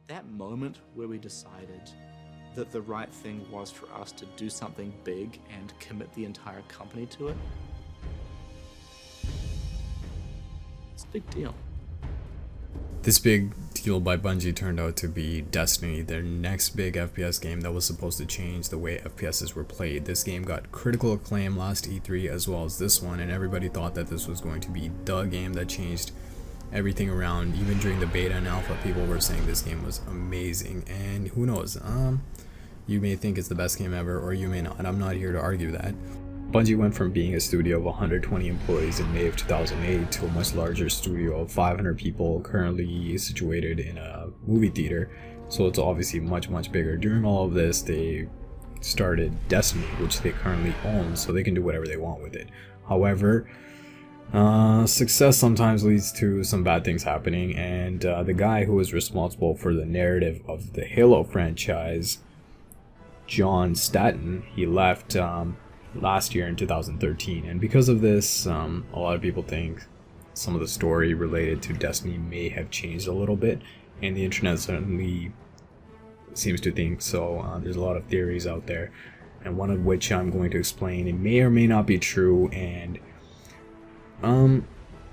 that moment where we decided that the right thing was for us to do something big and commit the entire company to it, it's a big deal. This big deal by Bungie turned out to be Destiny, their next big FPS game that was supposed to change the way FPSs were played. This game got critical acclaim last E3 as well as this one, and everybody thought that this was going to be the game that changed everything around. Even during the beta and alpha, people were saying this game was amazing, and who knows, you may think it's the best game ever, or you may not. I'm not here to argue that. Bungie went from being a studio of 120 employees in May of 2008 to a much larger studio of 500 people currently situated in a movie theater, so it's obviously much bigger. During all of this, they started Destiny, which they currently own, so they can do whatever they want with it. However, success sometimes leads to some bad things happening, and the guy who was responsible for the narrative of the Halo franchise, John Statton, he left last year in 2013, and because of this, a lot of people think some of the story related to Destiny may have changed a little bit, and the internet certainly seems to think so. There's a lot of theories out there, and one of which I'm going to explain. It may or may not be true, and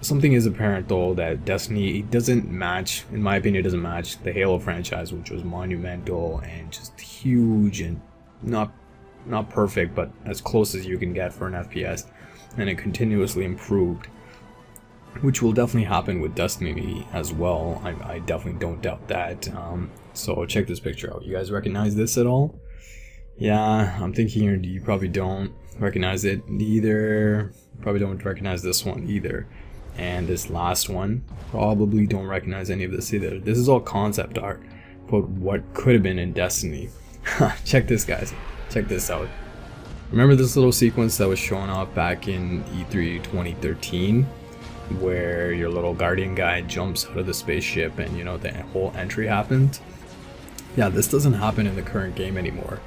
something is apparent though, that Destiny doesn't match, in my opinion, it doesn't match the Halo franchise, which was monumental and just huge and not perfect, but as close as you can get for an FPS, and it continuously improved, which will definitely happen with Destiny as well. I definitely don't doubt that. So check this picture out. You guys recognize this at all? Yeah, I'm thinking you probably don't recognize it either. Probably don't recognize this one either, and this last one probably don't recognize any of this either. This is all concept art for what could have been in Destiny. Check this, guys. Check this out. Remember this little sequence that was shown off back in E3 2013, where your little guardian guy jumps out of the spaceship and you know the whole entry happened? Yeah, this doesn't happen in the current game anymore.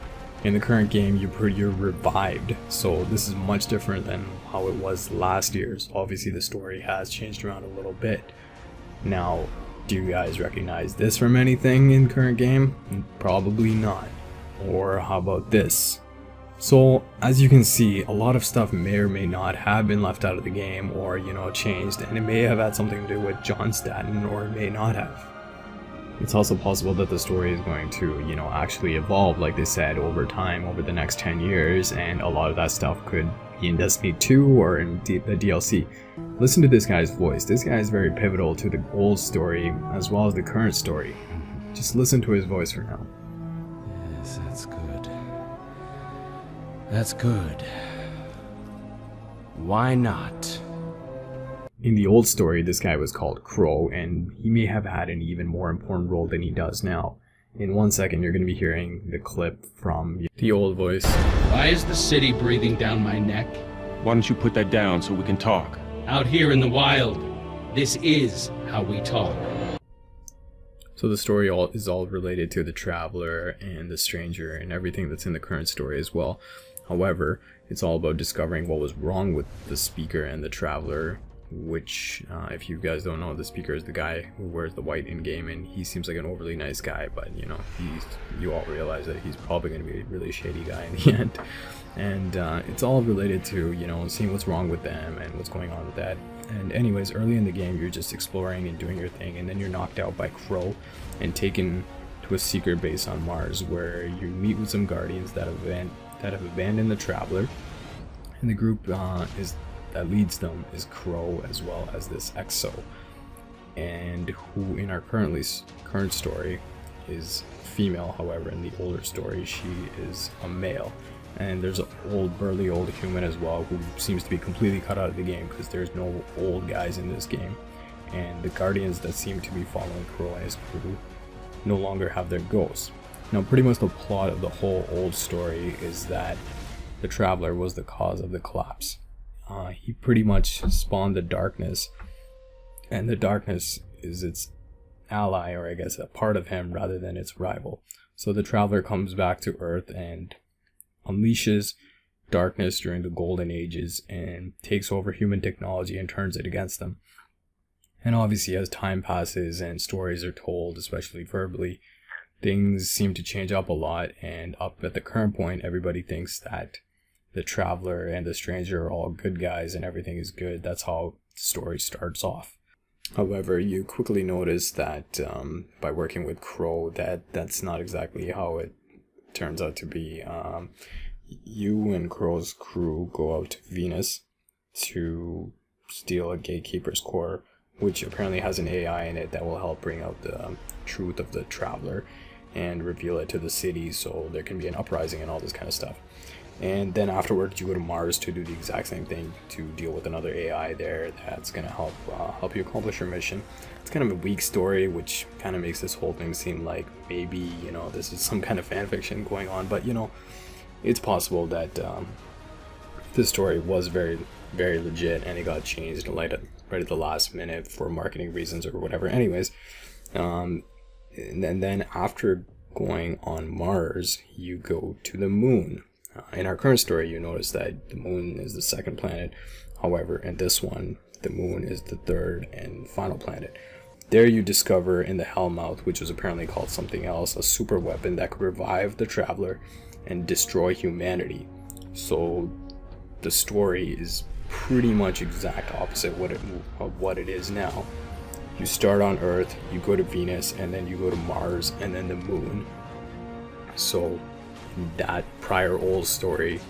In the current game, you're revived, so this is much different than how it was last year's. Obviously the story has changed around a little bit. Now, do you guys recognize this from anything in current game? Probably not. Or how about this? So as you can see, a lot of stuff may or may not have been left out of the game, or you know, changed, and it may have had something to do with John Statton, or it may not have. It's also possible that the story is going to, you know, actually evolve, like they said, over time, over the next 10 years, and a lot of that stuff could be in Destiny 2 or in the DLC. Listen to this guy's voice. This guy is very pivotal to the old story as well as the current story. Just listen to his voice for now. Yes, that's good. That's good. Why not? In the old story, this guy was called Crow, and he may have had an even more important role than he does now. In 1 second, you're going to be hearing the clip from the old voice. Why is the city breathing down my neck? Why don't you put that down so we can talk? Out here in the wild, this is how we talk. So the story is all related to the Traveler and the Stranger and everything that's in the current story as well. However, it's all about discovering what was wrong with the Speaker and the Traveler, which, if you guys don't know, the Speaker is the guy who wears the white in-game, and he seems like an overly nice guy, but you know, you all realize that he's probably going to be a really shady guy in the end. And it's all related to, you know, seeing what's wrong with them and what's going on with that. And anyways, early in the game, you're just exploring and doing your thing, and then you're knocked out by Crow and taken to a secret base on Mars, where you meet with some Guardians that have abandoned the Traveler, and the group that leads them is Crow, as well as this Exo, and who in our current story is female. However, in the older story, she is a male. And there's an burly old human as well, who seems to be completely cut out of the game because there's no old guys in this game. And the Guardians that seem to be following Crow and his crew no longer have their ghosts. Now, pretty much the plot of the whole old story is that the Traveler was the cause of the collapse. He pretty much spawned the darkness, and the darkness is its ally, or I guess a part of him, rather than its rival. So the Traveler comes back to Earth and unleashes darkness during the Golden Ages and takes over human technology and turns it against them. And obviously as time passes and stories are told, especially verbally, things seem to change up a lot, and up at the current point everybody thinks that the Traveler and the Stranger are all good guys and everything is good. That's how the story starts off. However, you quickly notice that by working with Crow, that's not exactly how it turns out to be. You and Crow's crew go out to Venus to steal a Gatekeeper's core, which apparently has an AI in it that will help bring out the truth of the Traveler and reveal it to the city, so there can be an uprising and all this kind of stuff. And then afterwards you go to Mars to do the exact same thing, to deal with another AI there that's going to help you accomplish your mission. It's kind of a weak story, which kind of makes this whole thing seem like maybe, you know, this is some kind of fan fiction going on, but you know, it's possible that this story was very, very legit and it got changed right at the last minute for marketing reasons or whatever. Anyways, and then after going on Mars, you go to the moon. In our current story, you notice that the moon is the second planet. However, in this one, the moon is the third and final planet. There you discover in the Hellmouth, which was apparently called something else, a super weapon that could revive the Traveler and destroy humanity. So the story is pretty much exact opposite of what it is now. You start on Earth, you go to Venus, and then you go to Mars, and then the moon. So that prior old story,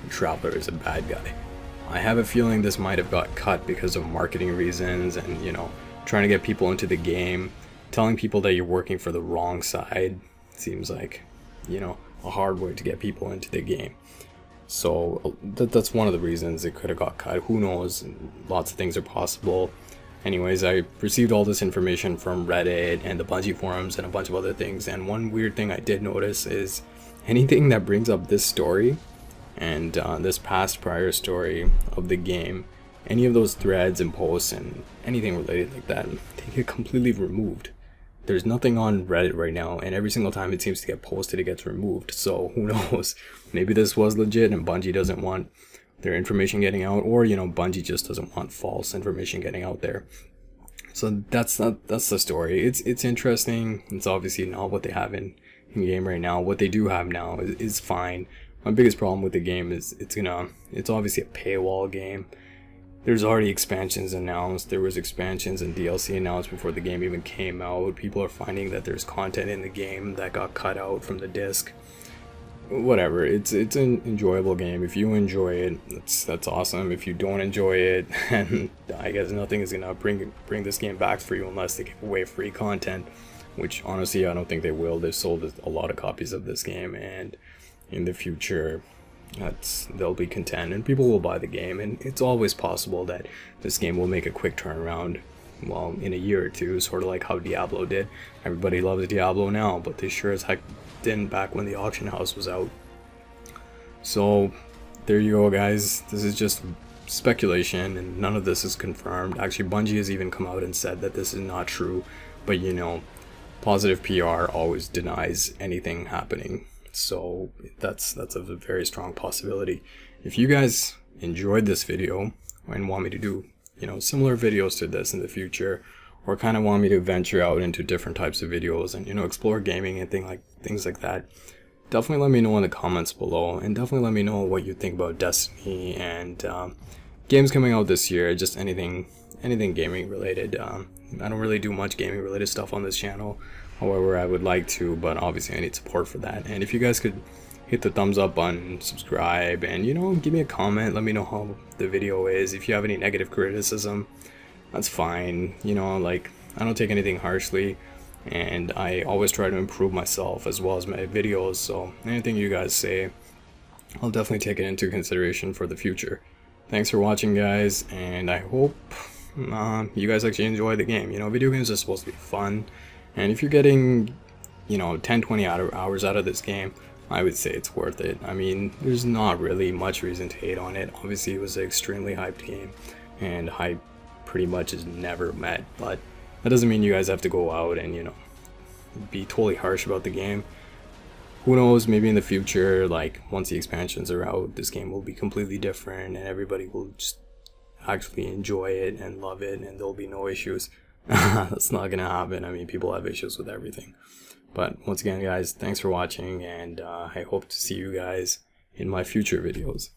the Traveler is a bad guy. I have a feeling this might have got cut because of marketing reasons and, you know, trying to get people into the game. Telling people that you're working for the wrong side seems like, you know, a hard way to get people into the game. So that's one of the reasons it could have got cut. Who knows? Lots of things are possible. Anyways, I received all this information from Reddit and the Bungie forums and a bunch of other things, and one weird thing I did notice is anything that brings up this story and this past prior story of the game, any of those threads and posts and anything related like that, they get completely removed. There's nothing on Reddit right now, and every single time it seems to get posted, it gets removed. So who knows? Maybe this was legit and Bungie doesn't want their information getting out, or, you know, Bungie just doesn't want false information getting out there. So that's the story. It's interesting. It's obviously not what they have in game right now. What they do have now is fine. My biggest problem with the game is it's obviously a paywall game. There's already expansions announced. There was expansions and DLC announced before the game even came out. People are finding that there's content in the game that got cut out from the disc. Whatever, it's an enjoyable game. If you enjoy it, that's awesome. If you don't enjoy it, then I guess nothing is gonna bring this game back for you unless they give away free content, which honestly I don't think they will. They've sold a lot of copies of this game, and in the future they'll be content and people will buy the game, and it's always possible that this game will make a quick turnaround, well, in a year or two, sort of like how Diablo did. Everybody loves Diablo now, but they sure as heck didn't back when the auction house was out. So there you go, guys. This is just speculation and none of this is confirmed. Actually, Bungie has even come out and said that this is not true, but you know, positive PR always denies anything happening. So that's a very strong possibility. If you guys enjoyed this video and want me to do, you know, similar videos to this in the future, or kind of want me to venture out into different types of videos and, you know, explore gaming and things like that, definitely let me know in the comments below, and definitely let me know what you think about Destiny and games coming out this year. Just anything gaming related. I don't really do much gaming related stuff on this channel. However, I would like to, but obviously I need support for that. And if you guys could hit the thumbs up button, subscribe, and, you know, give me a comment, let me know how the video is. If you have any negative criticism, that's fine. You know, like, I don't take anything harshly, and I always try to improve myself as well as my videos. So anything you guys say, I'll definitely take it into consideration for the future. Thanks for watching, guys, and I hope you guys actually enjoy the game. You know, video games are supposed to be fun, and if you're getting, you know, 10-20 hours out of this game, I would say it's worth it. I mean, there's not really much reason to hate on it. Obviously, it was an extremely hyped game, and hype pretty much is never met, but that doesn't mean you guys have to go out and, you know, be totally harsh about the game. Who knows, maybe in the future, like, once the expansions are out, this game will be completely different, and everybody will just actually enjoy it and love it and there'll be no issues. That's not gonna happen. I mean, people have issues with everything. But once again, guys, thanks for watching, and I hope to see you guys in my future videos.